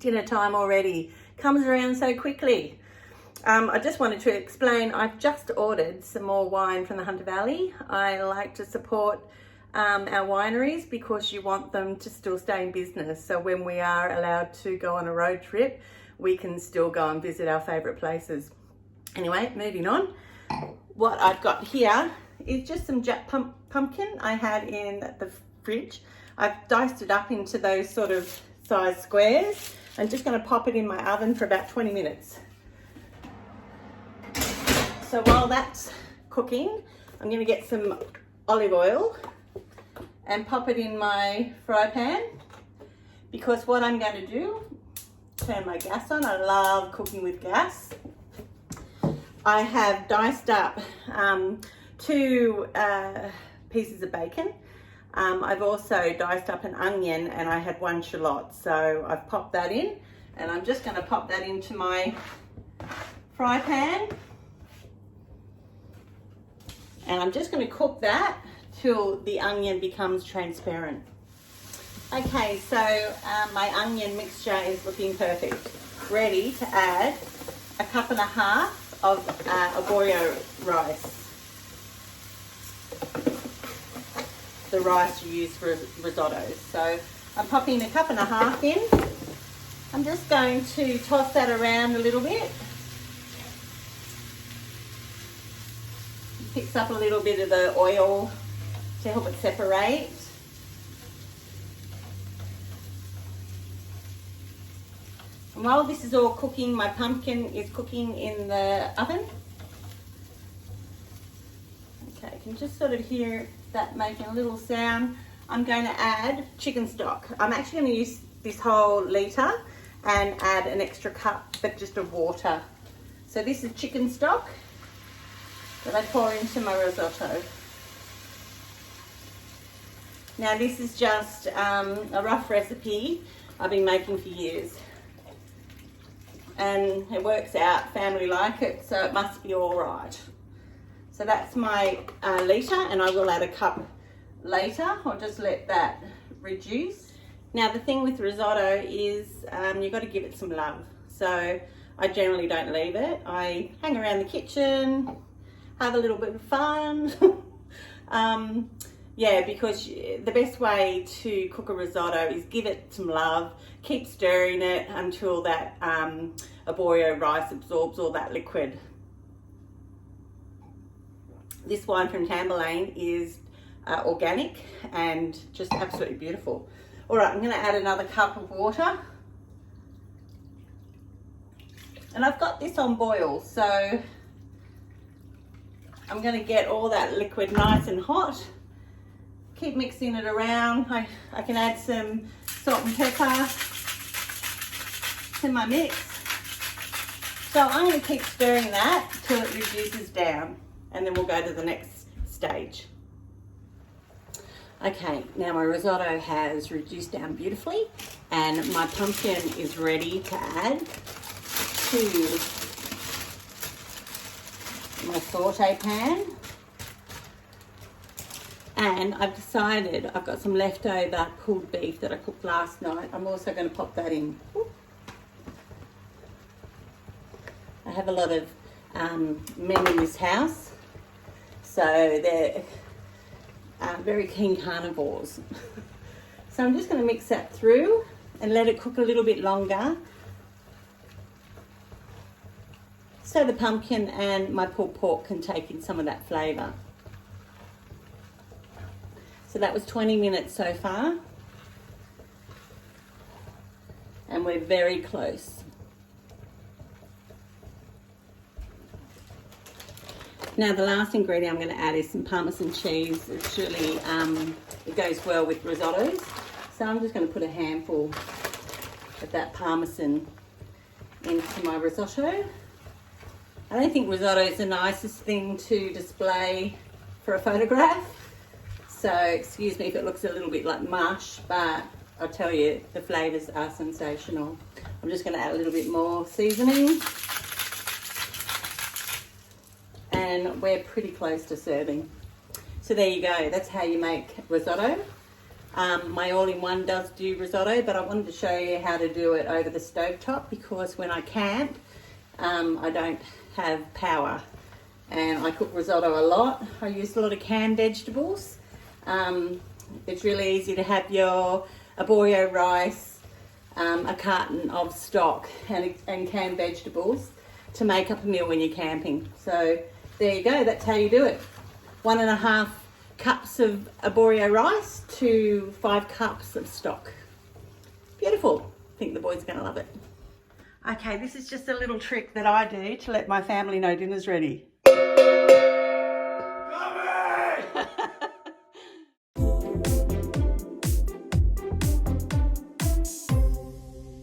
Dinner time already. Comes around so quickly. I just wanted to explain, I've just ordered some more wine from the Hunter Valley. I like to support our wineries because you want them to still stay in business. So when we are allowed to go on a road trip, we can still go and visit our favourite places. Anyway, moving on. What I've got here is just some jack pumpkin I had in the fridge. I've diced it up into those sort of size squares. I'm just going to pop it in my oven for about 20 minutes. So while that's cooking, I'm going to get some olive oil and pop it in my fry pan, because what I'm going to do, turn my gas on. I love cooking with gas. I have diced up 2 pieces of bacon. I've also diced up an onion, and I had 1 shallot. So I've popped that in, and I'm just going to pop that into my fry pan. And I'm just going to cook that till the onion becomes transparent. Okay, so my onion mixture is looking perfect. Ready to add 1.5 cups of Arborio rice. The rice you use for risottos. So I'm popping 1.5 cups in. I'm just going to toss that around a little bit. Picks up a little bit of the oil to help it separate. And while this is all cooking, my pumpkin is cooking in the oven. Okay, you can just sort of hear that making a little sound. I'm going to add chicken stock. I'm actually going to use this whole litre and add an extra cup, but just of water. So this is chicken stock that I pour into my risotto. Now this is just a rough recipe I've been making for years. And it works out, family like it, so it must be all right. So that's my litre, and I will add a cup later. I'll just let that reduce. Now the thing with risotto is you've got to give it some love. So I generally don't leave it. I hang around the kitchen, have a little bit of fun. Yeah, because the best way to cook a risotto is give it some love, keep stirring it until that Arborio rice absorbs all that liquid. This wine from Tamburlaine is organic and just absolutely beautiful. All right, I'm going to add another cup of water. And I've got this on boil, so I'm going to get all that liquid nice and hot. Keep mixing it around. I can add some salt and pepper to my mix. So I'm going to keep stirring that till it reduces down, and then we'll go to the next stage. Okay, now my risotto has reduced down beautifully, and my pumpkin is ready to add to my saute pan. And I've decided I've got some leftover pulled beef that I cooked last night. I'm also going to pop that in. I have a lot of men in this house, so they're very keen carnivores. So I'm just going to mix that through and let it cook a little bit longer, so the pumpkin and my pulled pork can take in some of that flavour. So that was 20 minutes so far, and we're very close. Now the last ingredient I'm going to add is some parmesan cheese. It's really, it goes well with risottos. So I'm just going to put a handful of that parmesan into my risotto. I don't think risotto is the nicest thing to display for a photograph. So excuse me if it looks a little bit like mush, but I'll tell you, the flavours are sensational. I'm just going to add a little bit more seasoning. And we're pretty close to serving. So there you go, that's how you make risotto. My all-in-one does do risotto, but I wanted to show you how to do it over the stovetop because when I camp, I don't have power and I cook risotto a lot. I use a lot of canned vegetables. It's really easy to have your arborio rice, a carton of stock and canned vegetables to make up a meal when you're camping. So there you go, that's how you do it. 1.5 cups of arborio rice to 5 cups of stock. Beautiful. I think the boys are going to love it. Okay, this is just a little trick that I do to let my family know dinner's ready.